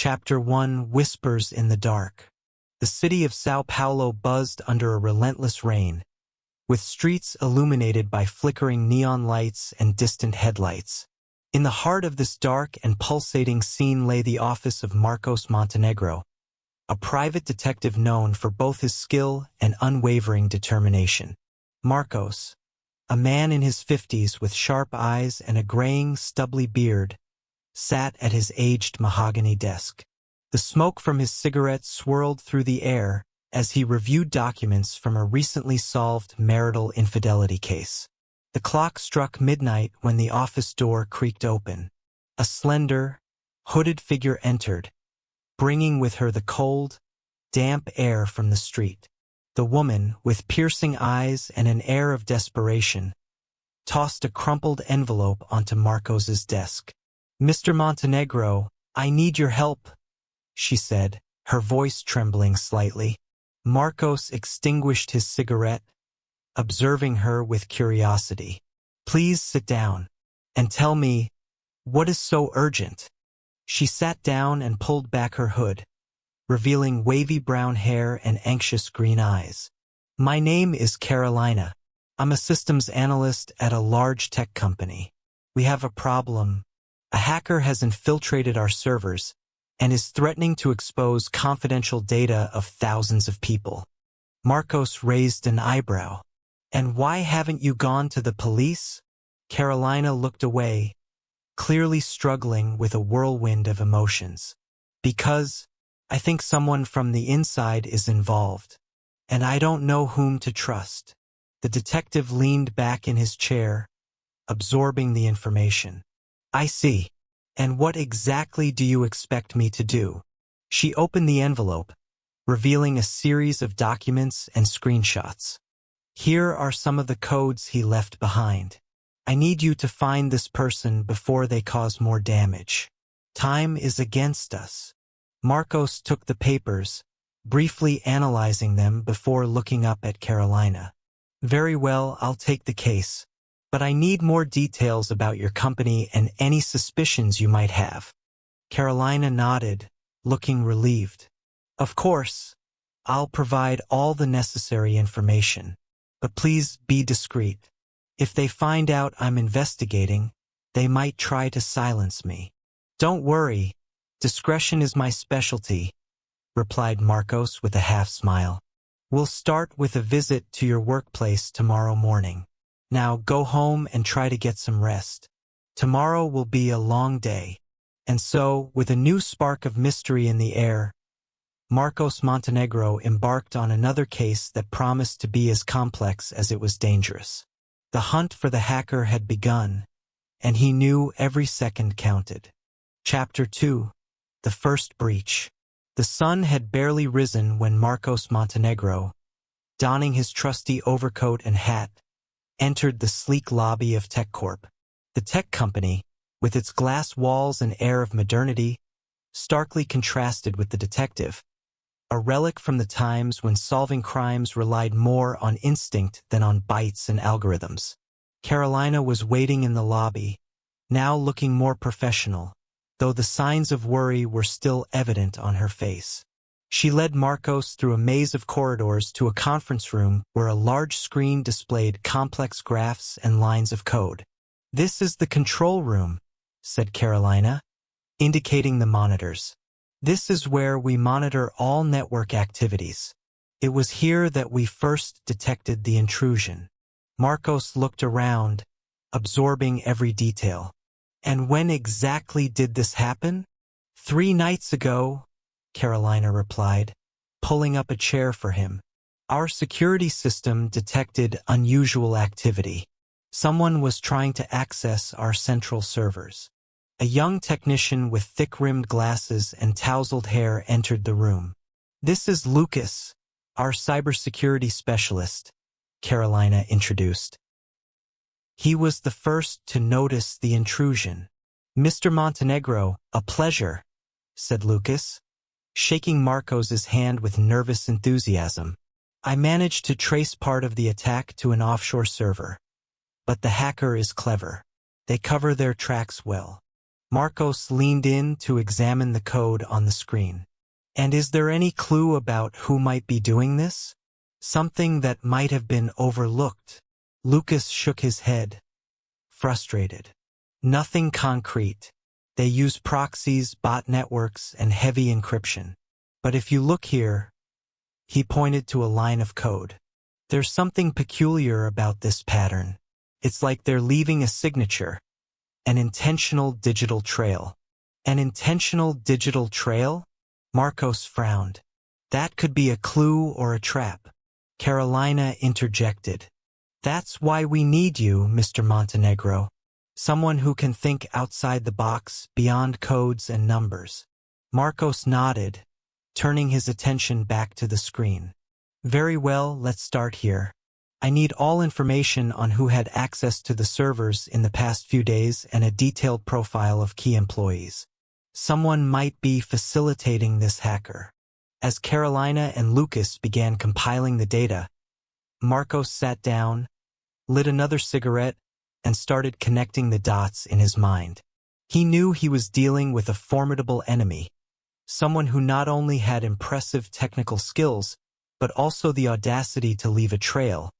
Chapter 1: Whispers in the Dark. The city of São Paulo buzzed under a relentless rain, with streets illuminated by flickering neon lights and distant headlights. In the heart of this dark and pulsating scene lay the office of Marcos Montenegro, a private detective known for both his skill and unwavering determination. Marcos, a man in his 50s with sharp eyes and a graying, stubbly beard, sat at his aged mahogany desk. The smoke from his cigarette swirled through the air as he reviewed documents from a recently solved marital infidelity case. The clock struck midnight when the office door creaked open. A slender, hooded figure entered, bringing with her the cold, damp air from the street. The woman, with piercing eyes and an air of desperation, tossed a crumpled envelope onto Marcos's desk. "Mr. Montenegro, I need your help," she said, her voice trembling slightly. Marcos extinguished his cigarette, observing her with curiosity. "Please sit down and tell me, what is so urgent?" She sat down and pulled back her hood, revealing wavy brown hair and anxious green eyes. "My name is Carolina. I'm a systems analyst at a large tech company. We have a problem. A hacker has infiltrated our servers and is threatening to expose confidential data of thousands of people." Marcos raised an eyebrow. "And why haven't you gone to the police?" Carolina looked away, clearly struggling with a whirlwind of emotions. "Because I think someone from the inside is involved, and I don't know whom to trust." The detective leaned back in his chair, absorbing the information. "I see. And what exactly do you expect me to do?" She opened the envelope, revealing a series of documents and screenshots. "Here are some of the codes he left behind. I need you to find this person before they cause more damage. Time is against us." Marcos took the papers, briefly analyzing them before looking up at Carolina. "Very well, I'll take the case. But I need more details about your company and any suspicions you might have." Carolina nodded, looking relieved. "Of course, I'll provide all the necessary information. But please be discreet. If they find out I'm investigating, they might try to silence me." "Don't worry. Discretion is my specialty," replied Marcos with a half-smile. "We'll start with a visit to your workplace tomorrow morning. Now go home and try to get some rest. Tomorrow will be a long day." And so, with a new spark of mystery in the air, Marcos Montenegro embarked on another case that promised to be as complex as it was dangerous. The hunt for the hacker had begun, and he knew every second counted. Chapter 2: The First Breach. The sun had barely risen when Marcos Montenegro, donning his trusty overcoat and hat, entered the sleek lobby of TechCorp. The tech company, with its glass walls and air of modernity, starkly contrasted with the detective, a relic from the times when solving crimes relied more on instinct than on bytes and algorithms. Carolina was waiting in the lobby, now looking more professional, though the signs of worry were still evident on her face. She led Marcos through a maze of corridors to a conference room where a large screen displayed complex graphs and lines of code. "This is the control room," said Carolina, indicating the monitors. "This is where we monitor all network activities. It was here that we first detected the intrusion." Marcos looked around, absorbing every detail. "And when exactly did this happen?" "3 nights ago," Carolina replied, pulling up a chair for him. "Our security system detected unusual activity. Someone was trying to access our central servers." A young technician with thick-rimmed glasses and tousled hair entered the room. "This is Lucas, our cybersecurity specialist," Carolina introduced. "He was the first to notice the intrusion." "Mr. Montenegro, a pleasure," said Lucas, shaking Marcos's hand with nervous enthusiasm. "I managed to trace part of the attack to an offshore server. But the hacker is clever. They cover their tracks well. Marcos leaned in to examine the code on the screen. And is there any clue about who might be doing this? Something that might have been overlooked? Lucas shook his head, frustrated. Nothing concrete. They use proxies, bot networks, and heavy encryption. But if you look here, he pointed to a line of code. There's something peculiar about this pattern. It's like they're leaving a signature, an intentional digital trail. An intentional digital trail? Marcos frowned. That could be a clue or a trap. Carolina interjected. That's why we need you, Mr. Montenegro. Someone who can think outside the box, beyond codes and numbers. Marcos nodded, turning his attention back to the screen. Very well, let's start here. I need all information on who had access to the servers in the past few days and a detailed profile of key employees. Someone might be facilitating this hacker. As Carolina and Lucas began compiling the data, Marcos sat down, lit another cigarette, and started connecting the dots in his mind. He knew he was dealing with a formidable enemy, someone who not only had impressive technical skills, but also the audacity to leave a trail,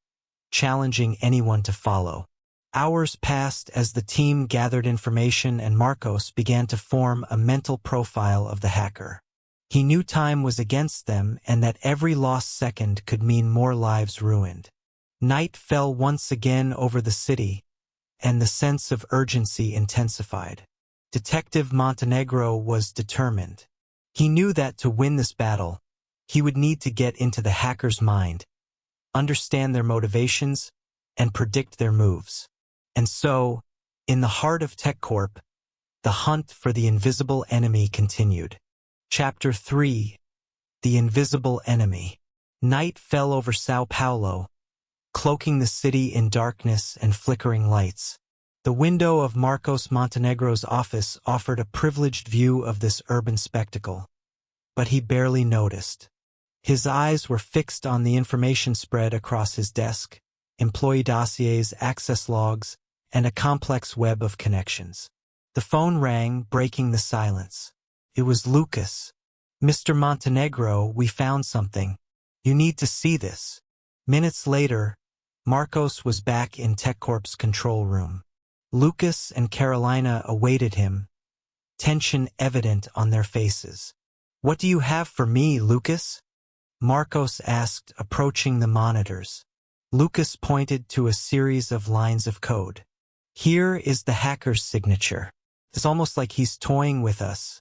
challenging anyone to follow. Hours passed as the team gathered information and Marcos began to form a mental profile of the hacker. He knew time was against them and that every lost second could mean more lives ruined. Night fell once again over the city, and the sense of urgency intensified. Detective Montenegro was determined. He knew that to win this battle, he would need to get into the hacker's mind, understand their motivations, and predict their moves. And so, in the heart of TechCorp, the hunt for the invisible enemy continued. Chapter 3. The Invisible Enemy. Night fell over Sao Paulo, cloaking the city in darkness and flickering lights. The window of Marcos Montenegro's office offered a privileged view of this urban spectacle, but he barely noticed. His eyes were fixed on the information spread across his desk, employee dossiers, access logs, and a complex web of connections. The phone rang, breaking the silence. It was Lucas. Mr. Montenegro, we found something. You need to see this. Minutes later, Marcos was back in TechCorp's control room. Lucas and Carolina awaited him, tension evident on their faces. What do you have for me, Lucas? Marcos asked, approaching the monitors. Lucas pointed to a series of lines of code. Here is the hacker's signature. It's almost like he's toying with us,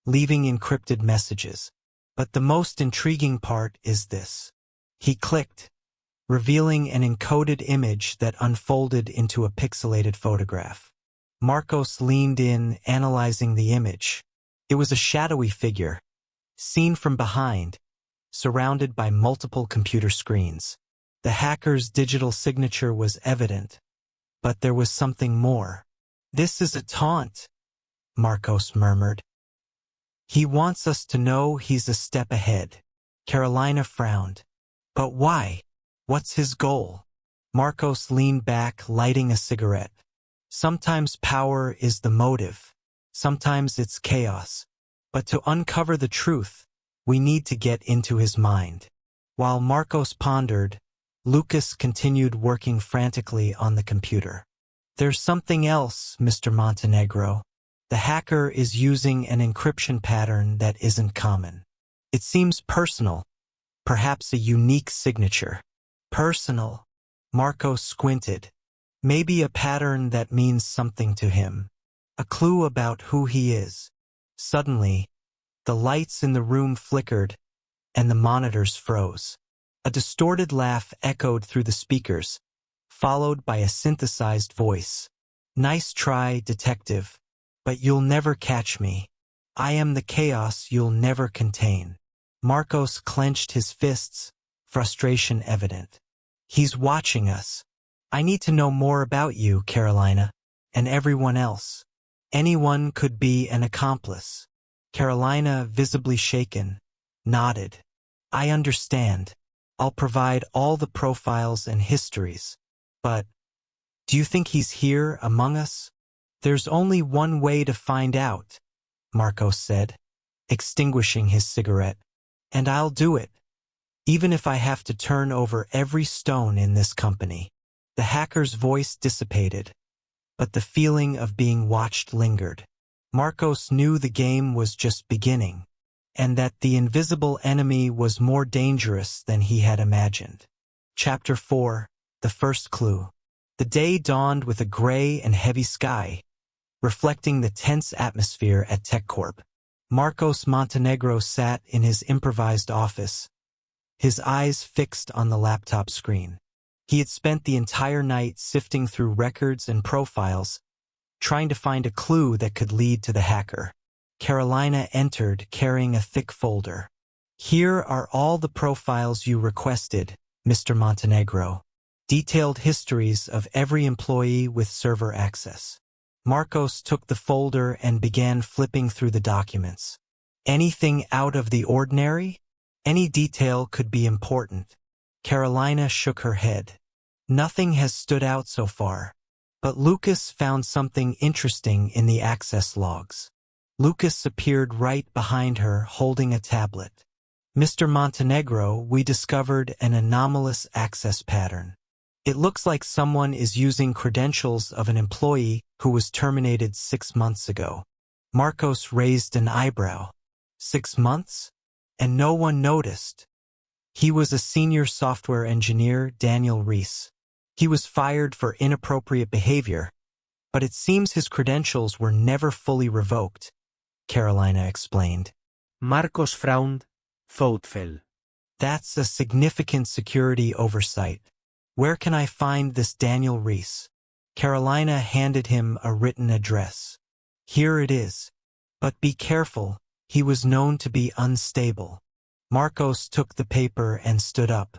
leaving encrypted messages. But the most intriguing part is this. He clicked, revealing an encoded image that unfolded into a pixelated photograph. Marcos leaned in, analyzing the image. It was a shadowy figure, seen from behind, surrounded by multiple computer screens. The hacker's digital signature was evident, but there was something more. This is a taunt, Marcos murmured. He wants us to know he's a step ahead. Carolina frowned. But why? What's his goal? Marcos leaned back, lighting a cigarette. Sometimes power is the motive. Sometimes it's chaos. But to uncover the truth, we need to get into his mind. While Marcos pondered, Lucas continued working frantically on the computer. There's something else, Mr. Montenegro. The hacker is using an encryption pattern that isn't common. It seems personal, perhaps a unique signature. Personal. Marcos squinted. Maybe a pattern that means something to him. A clue about who he is. Suddenly, the lights in the room flickered, and the monitors froze. A distorted laugh echoed through the speakers, followed by a synthesized voice. Nice try, detective, but you'll never catch me. I am the chaos you'll never contain. Marcos clenched his fists, frustration evident. He's watching us. I need to know more about you, Carolina, and everyone else. Anyone could be an accomplice. Carolina, visibly shaken, nodded. I understand. I'll provide all the profiles and histories. But, do you think he's here among us? There's only one way to find out, Marcos said, extinguishing his cigarette. And I'll do it, even if I have to turn over every stone in this company. The hacker's voice dissipated, but the feeling of being watched lingered. Marcos knew the game was just beginning, and that the invisible enemy was more dangerous than he had imagined. Chapter 4. The First Clue. The day dawned with a gray and heavy sky, reflecting the tense atmosphere at TechCorp. Marcos Montenegro sat in his improvised office, his eyes fixed on the laptop screen. He had spent the entire night sifting through records and profiles, trying to find a clue that could lead to the hacker. Carolina entered carrying a thick folder. Here are all the profiles you requested, Mr. Montenegro. Detailed histories of every employee with server access. Marcos took the folder and began flipping through the documents. Anything out of the ordinary? Any detail could be important. Carolina shook her head. Nothing has stood out so far. But Lucas found something interesting in the access logs. Lucas appeared right behind her, holding a tablet. Mr. Montenegro, we discovered an anomalous access pattern. It looks like someone is using credentials of an employee who was terminated 6 months ago. Marcos raised an eyebrow. 6 months? And no one noticed. He was a senior software engineer, Daniel Reese. He was fired for inappropriate behavior, but it seems his credentials were never fully revoked, Carolina explained. Marcos frowned, thoughtful. That's a significant security oversight. Where can I find this Daniel Reese? Carolina handed him a written address. Here it is. But be careful, he was known to be unstable. Marcos took the paper and stood up.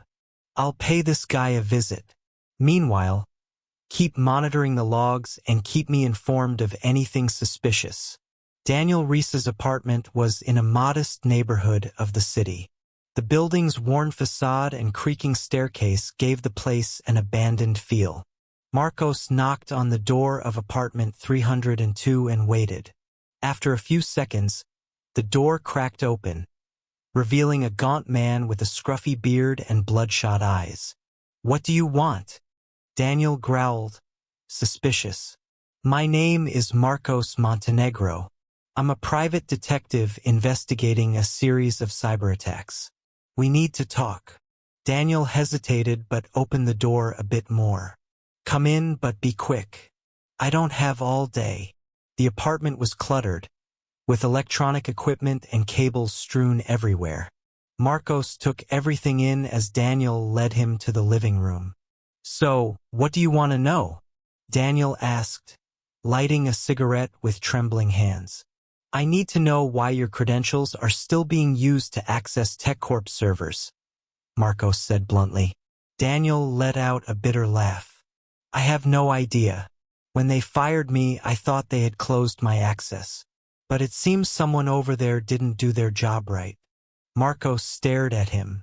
I'll pay this guy a visit. Meanwhile, keep monitoring the logs and keep me informed of anything suspicious. Daniel Reese's apartment was in a modest neighborhood of the city. The building's worn facade and creaking staircase gave the place an abandoned feel. Marcos knocked on the door of apartment 302 and waited. After a few seconds, the door cracked open, revealing a gaunt man with a scruffy beard and bloodshot eyes. What do you want? Daniel growled, suspicious. My name is Marcos Montenegro. I'm a private detective investigating a series of cyberattacks. We need to talk. Daniel hesitated but opened the door a bit more. Come in, but be quick. I don't have all day. The apartment was cluttered, with electronic equipment and cables strewn everywhere. Marcos took everything in as Daniel led him to the living room. So, what do you want to know? Daniel asked, lighting a cigarette with trembling hands. I need to know why your credentials are still being used to access TechCorp servers, Marcos said bluntly. Daniel let out a bitter laugh. I have no idea. When they fired me, I thought they had closed my access. But it seems someone over there didn't do their job right. Marcos stared at him.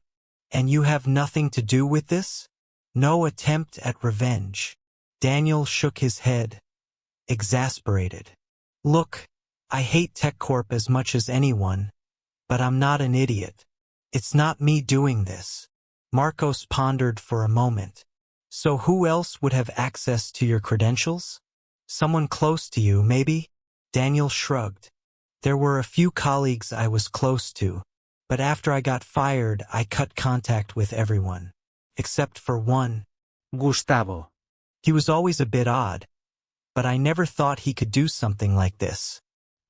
And you have nothing to do with this? No attempt at revenge. Daniel shook his head, exasperated. Look, I hate TechCorp as much as anyone, but I'm not an idiot. It's not me doing this. Marcos pondered for a moment. So who else would have access to your credentials? Someone close to you, maybe? Daniel shrugged. There were a few colleagues I was close to, but after I got fired, I cut contact with everyone. Except for one. Gustavo. He was always a bit odd, but I never thought he could do something like this.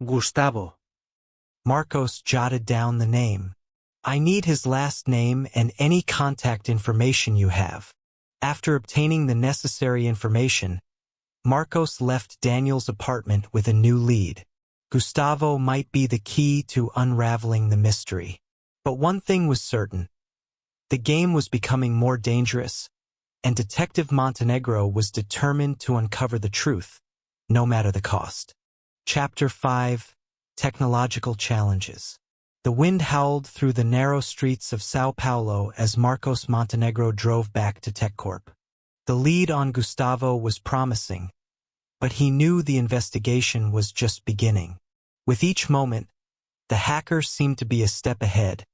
Gustavo. Marcos jotted down the name. I need his last name and any contact information you have. After obtaining the necessary information, Marcos left Daniel's apartment with a new lead. Gustavo might be the key to unraveling the mystery. But one thing was certain. The game was becoming more dangerous, and Detective Montenegro was determined to uncover the truth, no matter the cost. Chapter 5. Technological Challenges. The wind howled through the narrow streets of Sao Paulo as Marcos Montenegro drove back to TechCorp. The lead on Gustavo was promising, but he knew the investigation was just beginning. With each moment, the hacker seemed to be a step ahead,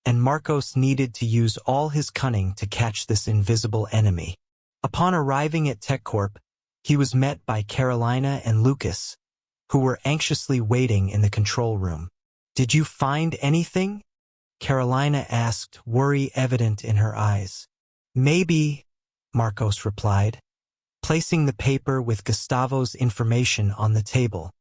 and Marcos needed to use all his cunning to catch this invisible enemy. Upon arriving at TechCorp, he was met by Carolina and Lucas, who were anxiously waiting in the control room. "Did you find anything?" Carolina asked, worry evident in her eyes. "Maybe," Marcos replied, placing the paper with Gustavo's information on the table.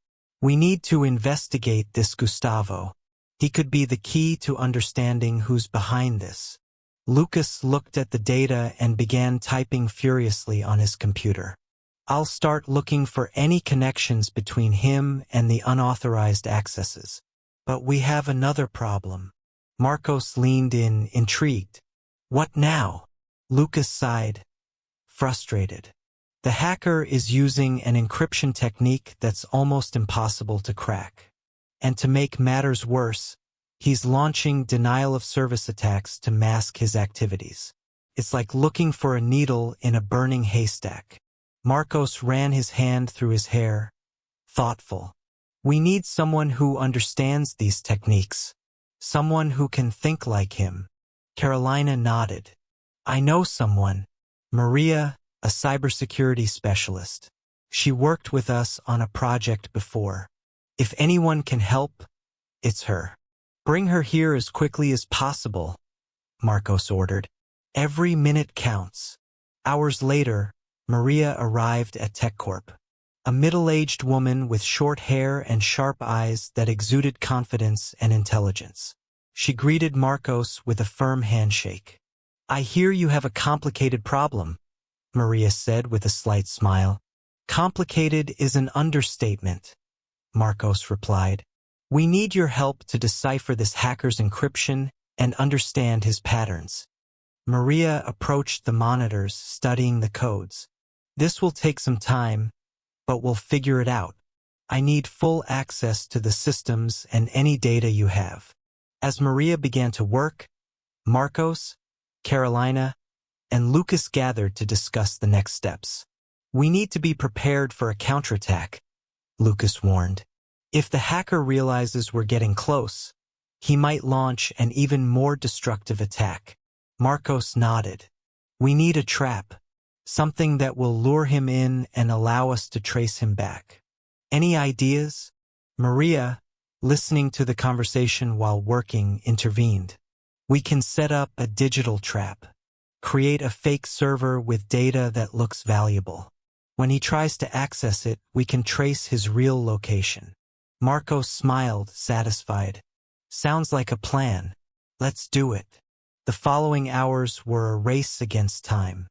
"We need to investigate this Gustavo. He could be the key to understanding who's behind this." Lucas looked at the data and began typing furiously on his computer. "I'll start looking for any connections between him and the unauthorized accesses. But we have another problem." Marcos leaned in, intrigued. "What now?" Lucas sighed, frustrated. "The hacker is using an encryption technique that's almost impossible to crack. And to make matters worse, he's launching denial-of-service attacks to mask his activities. It's like looking for a needle in a burning haystack." Marcos ran his hand through his hair, thoughtful. "We need someone who understands these techniques. Someone who can think like him." Carolina nodded. "I know someone. Maria, a cybersecurity specialist. She worked with us on a project before. If anyone can help, it's her." "Bring her here as quickly as possible," Marcos ordered. "Every minute counts." Hours later, Maria arrived at TechCorp. A middle-aged woman with short hair and sharp eyes that exuded confidence and intelligence. She greeted Marcos with a firm handshake. "I hear you have a complicated problem," Maria said with a slight smile. "Complicated is an understatement," Marcos replied. "We need your help to decipher this hacker's encryption and understand his patterns." Maria approached the monitors, studying the codes. "This will take some time, but we'll figure it out. I need full access to the systems and any data you have." As Maria began to work, Marcos, Carolina, and Lucas gathered to discuss the next steps. "We need to be prepared for a counterattack," Lucas warned. "If the hacker realizes we're getting close, he might launch an even more destructive attack." Marcos nodded. "We need a trap. Something that will lure him in and allow us to trace him back. Any ideas?" Maria, listening to the conversation while working, intervened. "We can set up a digital trap. Create a fake server with data that looks valuable. When he tries to access it, we can trace his real location." Marcos smiled, satisfied. "Sounds like a plan. Let's do it." The following hours were a race against time.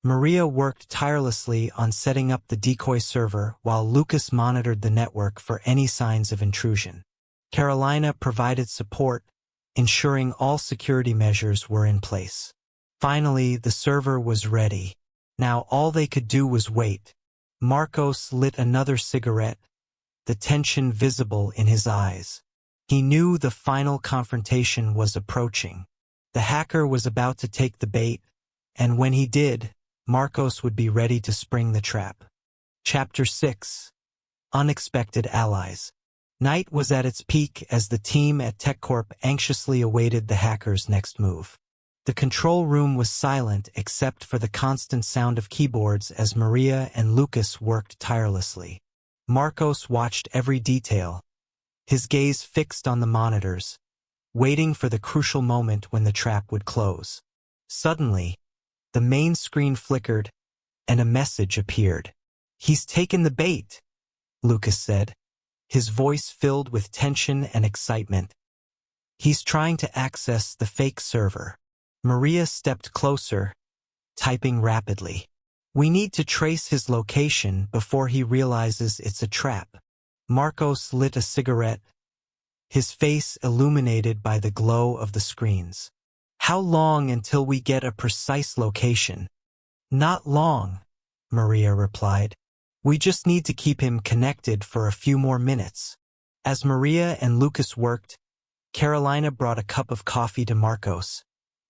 Maria worked tirelessly on setting up the decoy server while Lucas monitored the network for any signs of intrusion. Carolina provided support, ensuring all security measures were in place. Finally, the server was ready. Now all they could do was wait. Marcos lit another cigarette, the tension visible in his eyes. He knew the final confrontation was approaching. The hacker was about to take the bait, and when he did, Marcos would be ready to spring the trap. Chapter 6. Unexpected Allies. Night was at its peak as the team at TechCorp anxiously awaited the hacker's next move. The control room was silent except for the constant sound of keyboards as Maria and Lucas worked tirelessly. Marcos watched every detail, his gaze fixed on the monitors, waiting for the crucial moment when the trap would close. Suddenly, the main screen flickered, and a message appeared. "He's taken the bait," Lucas said, his voice filled with tension and excitement. "He's trying to access the fake server." Maria stepped closer, typing rapidly. "We need to trace his location before he realizes it's a trap." Marcos lit a cigarette, his face illuminated by the glow of the screens. "How long until we get a precise location?" "Not long," Maria replied. "We just need to keep him connected for a few more minutes." As Maria and Lucas worked, Carolina brought a cup of coffee to Marcos,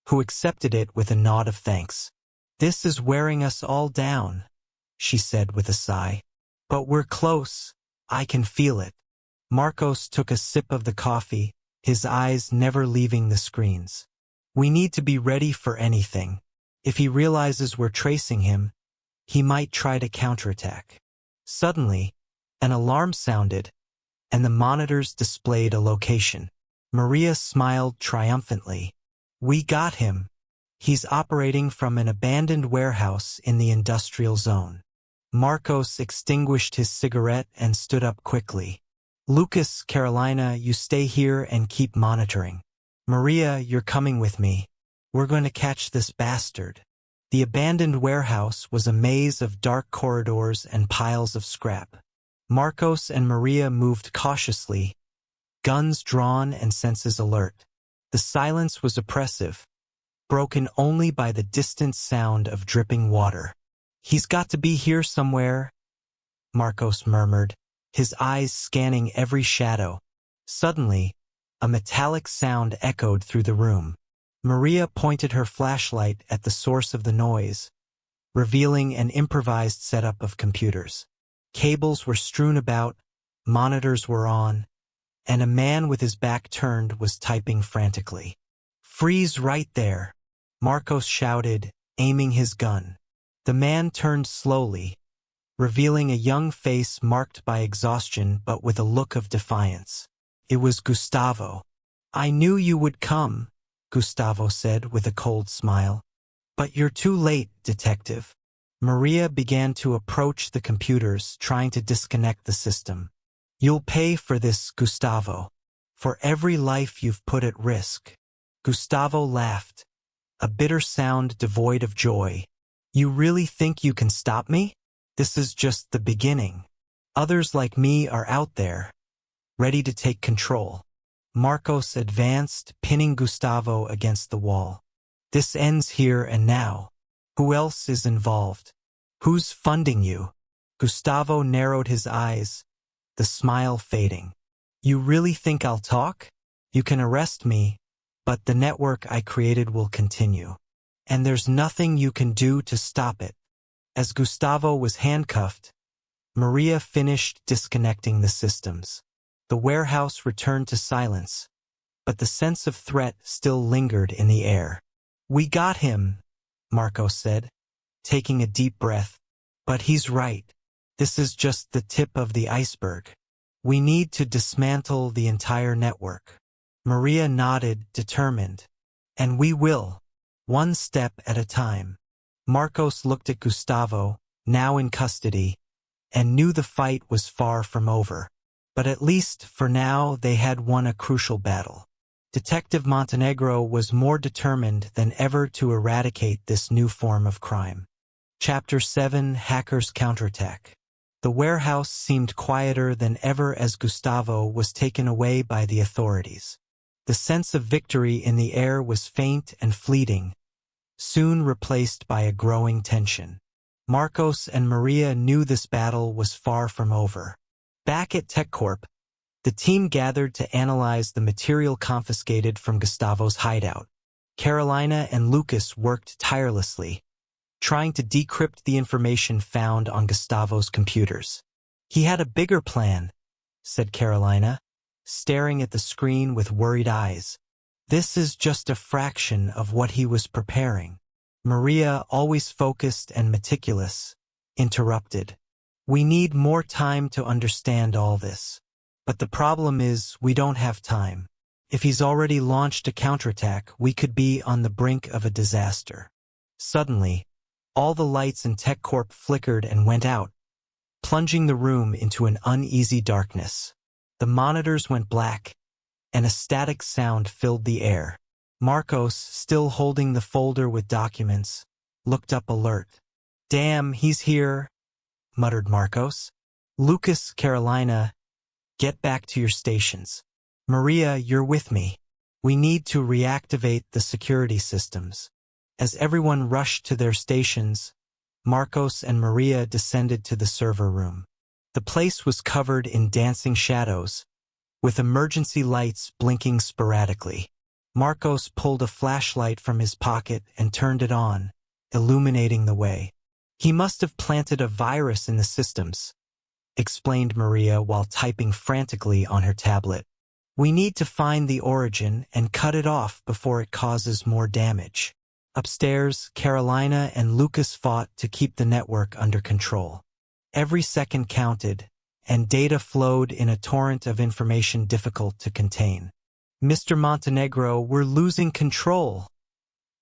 who accepted it with a nod of thanks. "This is wearing us all down," she said with a sigh. But we're close. I can feel it. Marcos took a sip of the coffee, his eyes never leaving the screens. We need to be ready for anything. If he realizes we're tracing him, he might try to counterattack. Suddenly, an alarm sounded, and the monitors displayed a location. Maria smiled triumphantly. We got him. He's operating from an abandoned warehouse in the industrial zone. Marcos extinguished his cigarette and stood up quickly. Lucas, Carolina, you stay here and keep monitoring. Maria, you're coming with me. We're going to catch this bastard. The abandoned warehouse was a maze of dark corridors and piles of scrap. Marcos and Maria moved cautiously, guns drawn and senses alert. The silence was oppressive, broken only by the distant sound of dripping water. He's got to be here somewhere, Marcos murmured, his eyes scanning every shadow. Suddenly, a metallic sound echoed through the room. Maria pointed her flashlight at the source of the noise, revealing an improvised setup of computers. Cables were strewn about, monitors were on, and a man with his back turned was typing frantically. Freeze right there, Marcos shouted, aiming his gun. The man turned slowly, revealing a young face marked by exhaustion but with a look of defiance. It was Gustavo. I knew you would come, Gustavo said with a cold smile. But you're too late, detective. Maria began to approach the computers, trying to disconnect the system. You'll pay for this, Gustavo. For every life you've put at risk. Gustavo laughed, a bitter sound devoid of joy. You really think you can stop me? This is just the beginning. Others like me are out there, ready to take control. Marcos advanced, pinning Gustavo against the wall. This ends here and now. Who else is involved? Who's funding you? Gustavo narrowed his eyes, the smile fading. You really think I'll talk? You can arrest me, but the network I created will continue. And there's nothing you can do to stop it. As Gustavo was handcuffed, Maria finished disconnecting the systems. The warehouse returned to silence, but the sense of threat still lingered in the air. We got him, Marcos said, taking a deep breath. But he's right. This is just the tip of the iceberg. We need to dismantle the entire network. Maria nodded, determined. And we will, one step at a time. Marcos looked at Gustavo, now in custody, and knew the fight was far from over. But at least, for now, they had won a crucial battle. Detective Montenegro was more determined than ever to eradicate this new form of crime. Chapter 7: Hackers Counterattack. The warehouse seemed quieter than ever as Gustavo was taken away by the authorities. The sense of victory in the air was faint and fleeting, soon replaced by a growing tension. Marcos and Maria knew this battle was far from over. Back at TechCorp, the team gathered to analyze the material confiscated from Gustavo's hideout. Carolina and Lucas worked tirelessly, trying to decrypt the information found on Gustavo's computers. He had a bigger plan, said Carolina, staring at the screen with worried eyes. This is just a fraction of what he was preparing. Maria, always focused and meticulous, interrupted. We need more time to understand all this. But the problem is, we don't have time. If he's already launched a counterattack, we could be on the brink of a disaster. Suddenly, all the lights in TechCorp flickered and went out, plunging the room into an uneasy darkness. The monitors went black, and a static sound filled the air. Marcos, still holding the folder with documents, looked up alert. Damn, he's here, muttered Marcos. Lucas, Carolina, get back to your stations. Maria, you're with me. We need to reactivate the security systems. As everyone rushed to their stations, Marcos and Maria descended to the server room. The place was covered in dancing shadows, with emergency lights blinking sporadically. Marcos pulled a flashlight from his pocket and turned it on, illuminating the way. He must have planted a virus in the systems, explained Maria while typing frantically on her tablet. We need to find the origin and cut it off before it causes more damage. Upstairs, Carolina and Lucas fought to keep the network under control. Every second counted, and data flowed in a torrent of information difficult to contain. "Mr. Montenegro, we're losing control,"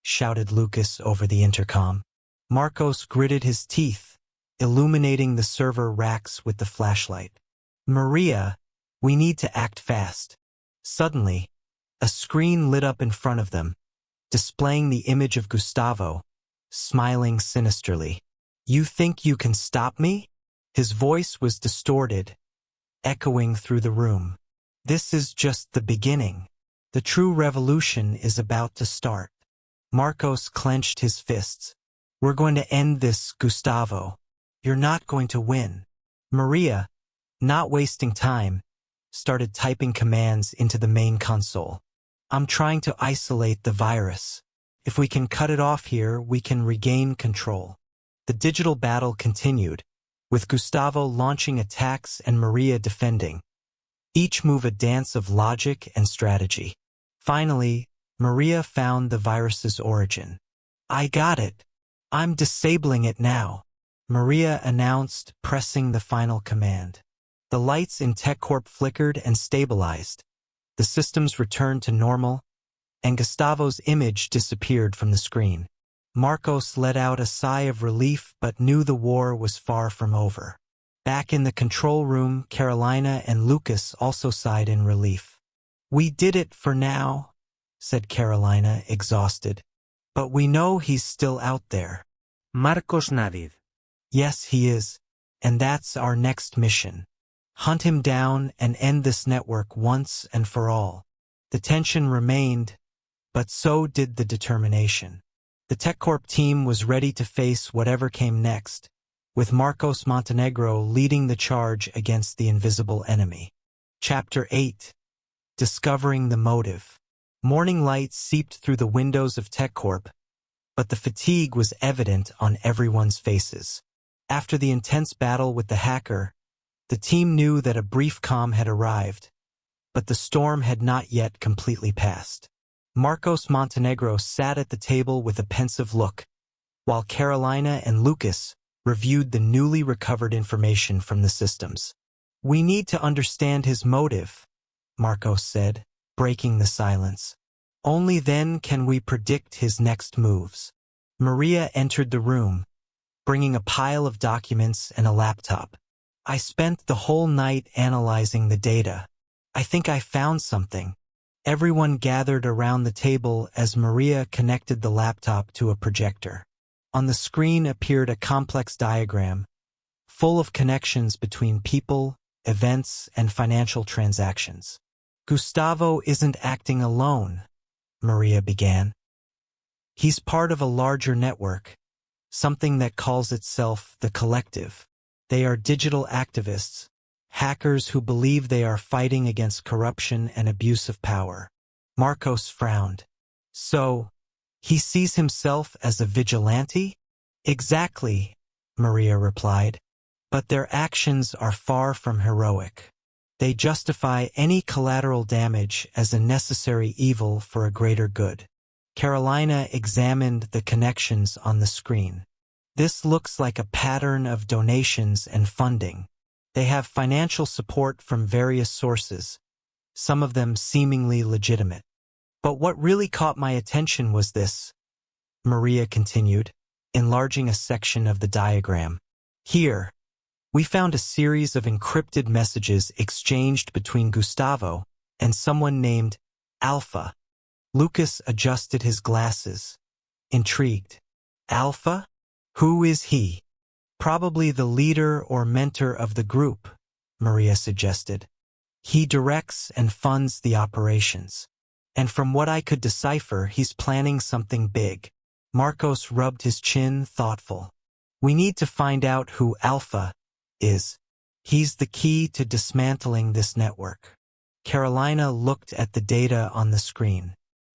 shouted Lucas over the intercom. Marcos gritted his teeth, illuminating the server racks with the flashlight. "Maria, we need to act fast." Suddenly, a screen lit up in front of them, displaying the image of Gustavo, smiling sinisterly. "You think you can stop me?" His voice was distorted, echoing through the room. "This is just the beginning. The true revolution is about to start." Marcos clenched his fists. "We're going to end this, Gustavo. You're not going to win." Maria, not wasting time, started typing commands into the main console. "I'm trying to isolate the virus. If we can cut it off here, we can regain control." The digital battle continued, with Gustavo launching attacks and Maria defending, each move a dance of logic and strategy. Finally, Maria found the virus's origin. "I got it. I'm disabling it now," Maria announced, pressing the final command. The lights in TechCorp flickered and stabilized. The systems returned to normal, and Gustavo's image disappeared from the screen. Marcos let out a sigh of relief but knew the war was far from over. Back in the control room, Carolina and Lucas also sighed in relief. "We did it for now," said Carolina, exhausted. "But we know he's still out there." Marcos nodded. "Yes, he is, and that's our next mission. Hunt him down and end this network once and for all." The tension remained, but so did the determination. The TechCorp team was ready to face whatever came next, with Marcos Montenegro leading the charge against the invisible enemy. Chapter 8. Discovering the Motive. Morning light seeped through the windows of TechCorp, but the fatigue was evident on everyone's faces. After the intense battle with the hacker, the team knew that a brief calm had arrived, but the storm had not yet completely passed. Marcos Montenegro sat at the table with a pensive look, while Carolina and Lucas reviewed the newly recovered information from the systems. "We need to understand his motive," Marcos said, breaking the silence. "Only then can we predict his next moves." Maria entered the room, bringing a pile of documents and a laptop. "I spent the whole night analyzing the data. I think I found something." Everyone gathered around the table as Maria connected the laptop to a projector. On the screen appeared a complex diagram, full of connections between people, events, and financial transactions. "Gustavo isn't acting alone," Maria began. "He's part of a larger network, something that calls itself the Collective. They are digital activists, hackers who believe they are fighting against corruption and abuse of power." Marcos frowned. "So, he sees himself as a vigilante?" "Exactly," Maria replied. "But their actions are far from heroic. They justify any collateral damage as a necessary evil for a greater good." Carolina examined the connections on the screen. "This looks like a pattern of donations and funding. They have financial support from various sources, some of them seemingly legitimate. But what really caught my attention was this," Maria continued, enlarging a section of the diagram. "Here, we found a series of encrypted messages exchanged between Gustavo and someone named Alpha." Lucas adjusted his glasses, intrigued. "Alpha? Who is he?" "Probably the leader or mentor of the group," Maria suggested. "He directs and funds the operations. And from what I could decipher, he's planning something big." Marcos rubbed his chin, thoughtful. "We need to find out who Alpha is. He's the key to dismantling this network." Carolina looked at the data on the screen.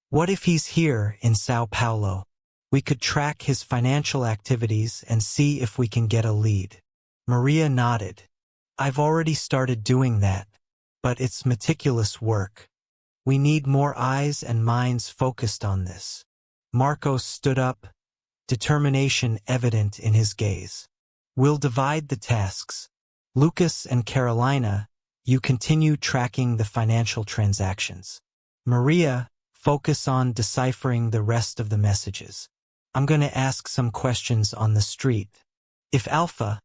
"What if he's here in Sao Paulo? We could track his financial activities and see if we can get a lead." Maria nodded. I've already started doing that, but it's meticulous work. We need more eyes and minds focused on this. Marcos stood up, determination evident in his gaze. We'll divide the tasks. Lucas and Carolina, you continue tracking the financial transactions. Maria, focus on deciphering the rest of the messages. I'm going to ask some questions on the street. If Alpha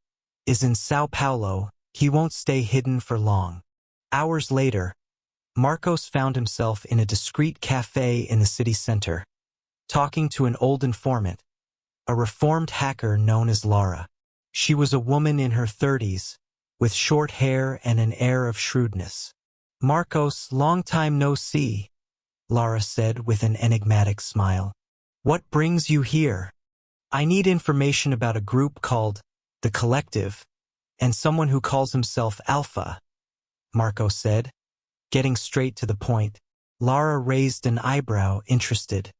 is in Sao Paulo, he won't stay hidden for long. Hours later, Marcos found himself in a discreet cafe in the city center, talking to an old informant, a reformed hacker known as Lara. She was a woman in her 30s, with short hair and an air of shrewdness. Marcos, long time no see, Lara said with an enigmatic smile. What brings you here? I need information about a group called The Collective, and someone who calls himself Alpha, Marcos said, getting straight to the point. Lara raised an eyebrow, interested.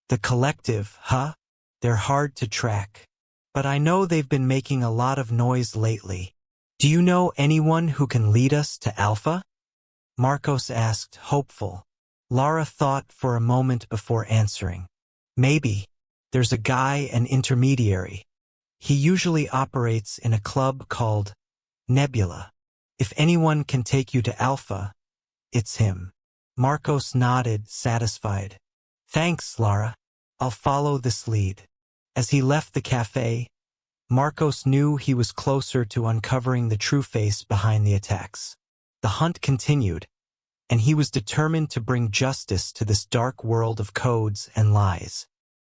The Collective, huh? They're hard to track. But I know they've been making a lot of noise lately. Do you know anyone who can lead us to Alpha? Marcos asked, hopeful. Lara thought for a moment before answering. Maybe. There's a guy, an intermediary. He usually operates in a club called Nebula. If anyone can take you to Alpha, it's him. Marcos nodded, satisfied. Thanks, Lara. I'll follow this lead. As he left the cafe, Marcos knew he was closer to uncovering the true face behind the attacks. The hunt continued, and he was determined to bring justice to this dark world of codes and lies.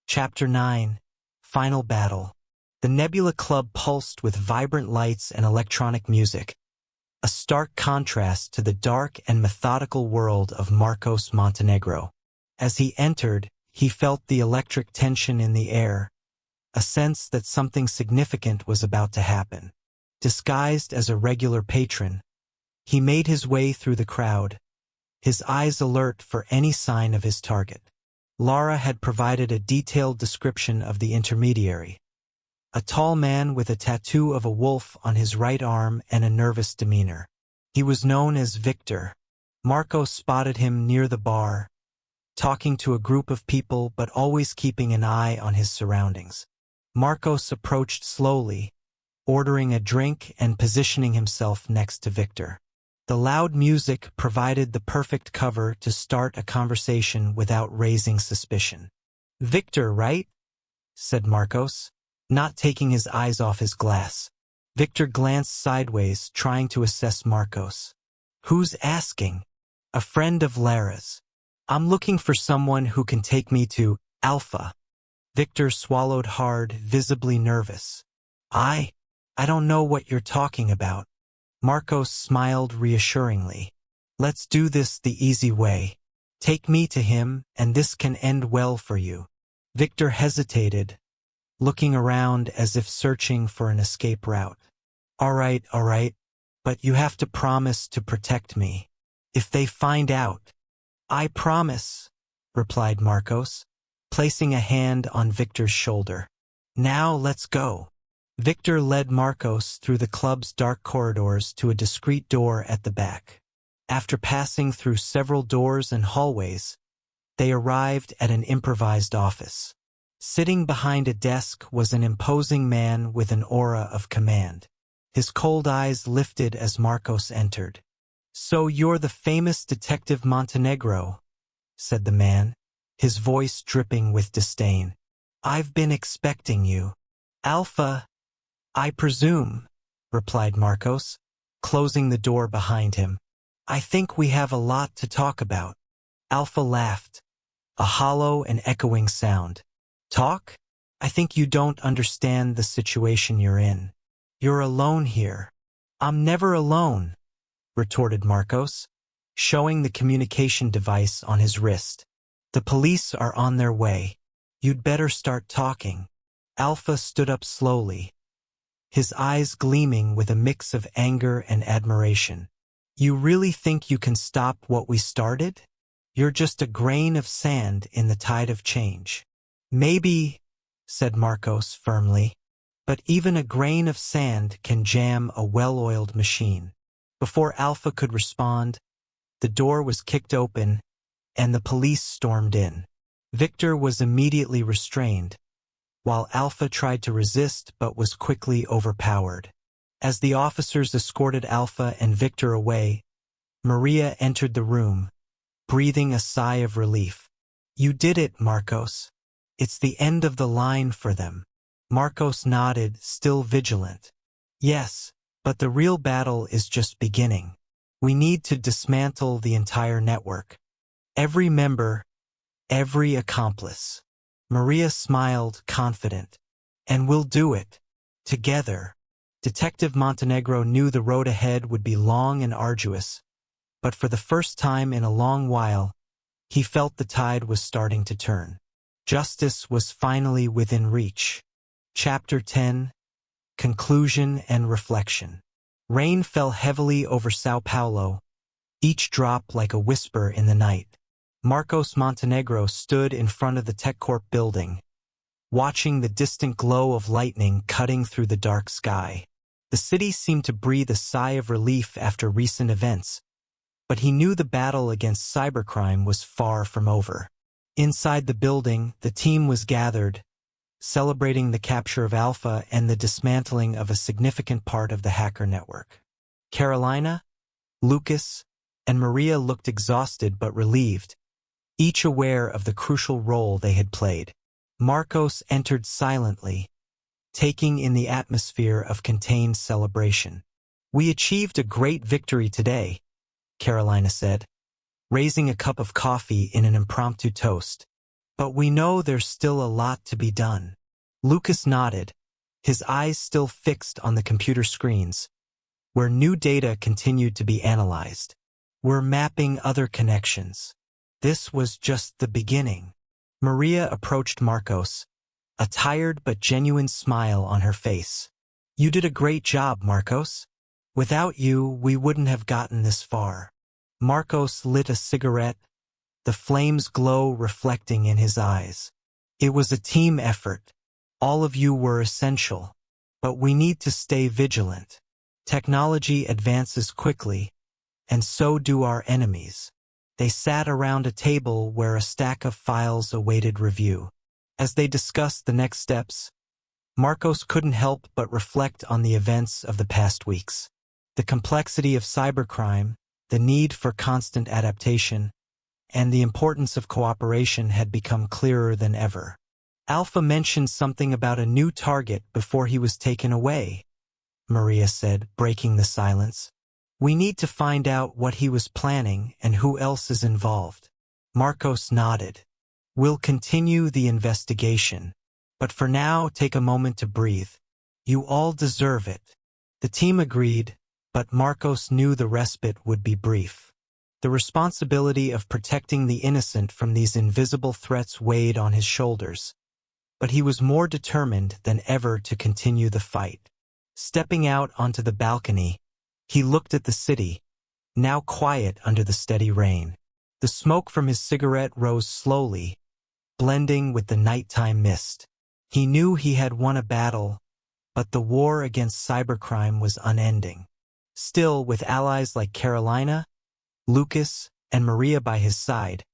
Chapter 9. Final Battle. The Nebula Club pulsed with vibrant lights and electronic music, a stark contrast to the dark and methodical world of Marcos Montenegro. As he entered, he felt the electric tension in the air, a sense that something significant was about to happen. Disguised as a regular patron, he made his way through the crowd, his eyes alert for any sign of his target. Lara had provided a detailed description of the intermediary. A tall man with a tattoo of a wolf on his right arm and a nervous demeanor. He was known as Victor. Marcos spotted him near the bar, talking to a group of people but always keeping an eye on his surroundings. Marcos approached slowly, ordering a drink and positioning himself next to Victor. The loud music provided the perfect cover to start a conversation without raising suspicion. Victor, right? Said Marcos, not taking his eyes off his glass. Victor glanced sideways, trying to assess Marcos. Who's asking? A friend of Lara's. I'm looking for someone who can take me to Alpha. Victor swallowed hard, visibly nervous. I don't know what you're talking about. Marcos smiled reassuringly. Let's do this the easy way. Take me to him, and this can end well for you. Victor hesitated, looking around as if searching for an escape route. All right, but you have to promise to protect me. If they find out. I promise, replied Marcos, placing a hand on Victor's shoulder. Now let's go. Victor led Marcos through the club's dark corridors to a discreet door at the back. After passing through several doors and hallways, they arrived at an improvised office. Sitting behind a desk was an imposing man with an aura of command. His cold eyes lifted as Marcos entered. So you're the famous Detective Montenegro, said the man, his voice dripping with disdain. I've been expecting you. Alpha, I presume, replied Marcos, closing the door behind him. I think we have a lot to talk about. Alpha laughed, a hollow and echoing sound. Talk? I think you don't understand the situation you're in. You're alone here. I'm never alone, retorted Marcos, showing the communication device on his wrist. The police are on their way. You'd better start talking. Alpha stood up slowly, his eyes gleaming with a mix of anger and admiration. You really think you can stop what we started? You're just a grain of sand in the tide of change. Maybe, said Marcos firmly, but even a grain of sand can jam a well-oiled machine. Before Alpha could respond, the door was kicked open and the police stormed in. Victor was immediately restrained, while Alpha tried to resist but was quickly overpowered. As the officers escorted Alpha and Victor away, Maria entered the room, breathing a sigh of relief. "You did it, Marcos. It's the end of the line for them." Marcos nodded, still vigilant. "Yes, but the real battle is just beginning. We need to dismantle the entire network. Every member, every accomplice." Maria smiled, confident. "And we'll do it. Together." Detective Montenegro knew the road ahead would be long and arduous, but for the first time in a long while, he felt the tide was starting to turn. Justice was finally within reach. Chapter 10: Conclusion and Reflection. Rain fell heavily over Sao Paulo, each drop like a whisper in the night. Marcos Montenegro stood in front of the TechCorp building, watching the distant glow of lightning cutting through the dark sky. The city seemed to breathe a sigh of relief after recent events, but he knew the battle against cybercrime was far from over. Inside the building, the team was gathered, celebrating the capture of Alpha and the dismantling of a significant part of the hacker network. Carolina, Lucas, and Maria looked exhausted but relieved, each aware of the crucial role they had played. Marcos entered silently, taking in the atmosphere of contained celebration. "We achieved a great victory today," Carolina said, raising a cup of coffee in an impromptu toast. "But we know there's still a lot to be done." Lucas nodded, his eyes still fixed on the computer screens, where new data continued to be analyzed. "We're mapping other connections. This was just the beginning." Maria approached Marcos, a tired but genuine smile on her face. "You did a great job, Marcos. Without you, we wouldn't have gotten this far." Marcos lit a cigarette, the flames glow reflecting in his eyes. "It was a team effort. All of you were essential, but we need to stay vigilant. Technology advances quickly, and so do our enemies." They sat around a table where a stack of files awaited review. As they discussed the next steps, Marcos couldn't help but reflect on the events of the past weeks. The complexity of cybercrime, the need for constant adaptation, and the importance of cooperation had become clearer than ever. Alpha mentioned something about a new target before he was taken away, Maria said, breaking the silence. "We need to find out what he was planning and who else is involved." Marcos nodded. "We'll continue the investigation, but for now take a moment to breathe. You all deserve it." The team agreed, but Marcos knew the respite would be brief. The responsibility of protecting the innocent from these invisible threats weighed on his shoulders, but he was more determined than ever to continue the fight. Stepping out onto the balcony, he looked at the city, now quiet under the steady rain. The smoke from his cigarette rose slowly, blending with the nighttime mist. He knew he had won a battle, but the war against cybercrime was unending. Still, with allies like Carolina, Lucas, and Maria by his side,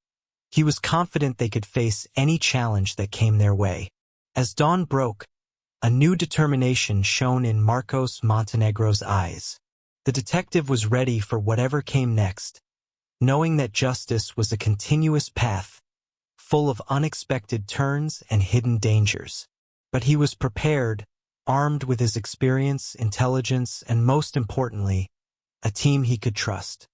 he was confident they could face any challenge that came their way. As dawn broke, a new determination shone in Marcos Montenegro's eyes. The detective was ready for whatever came next, knowing that justice was a continuous path, full of unexpected turns and hidden dangers. But he was prepared, armed with his experience, intelligence, and most importantly, a team he could trust.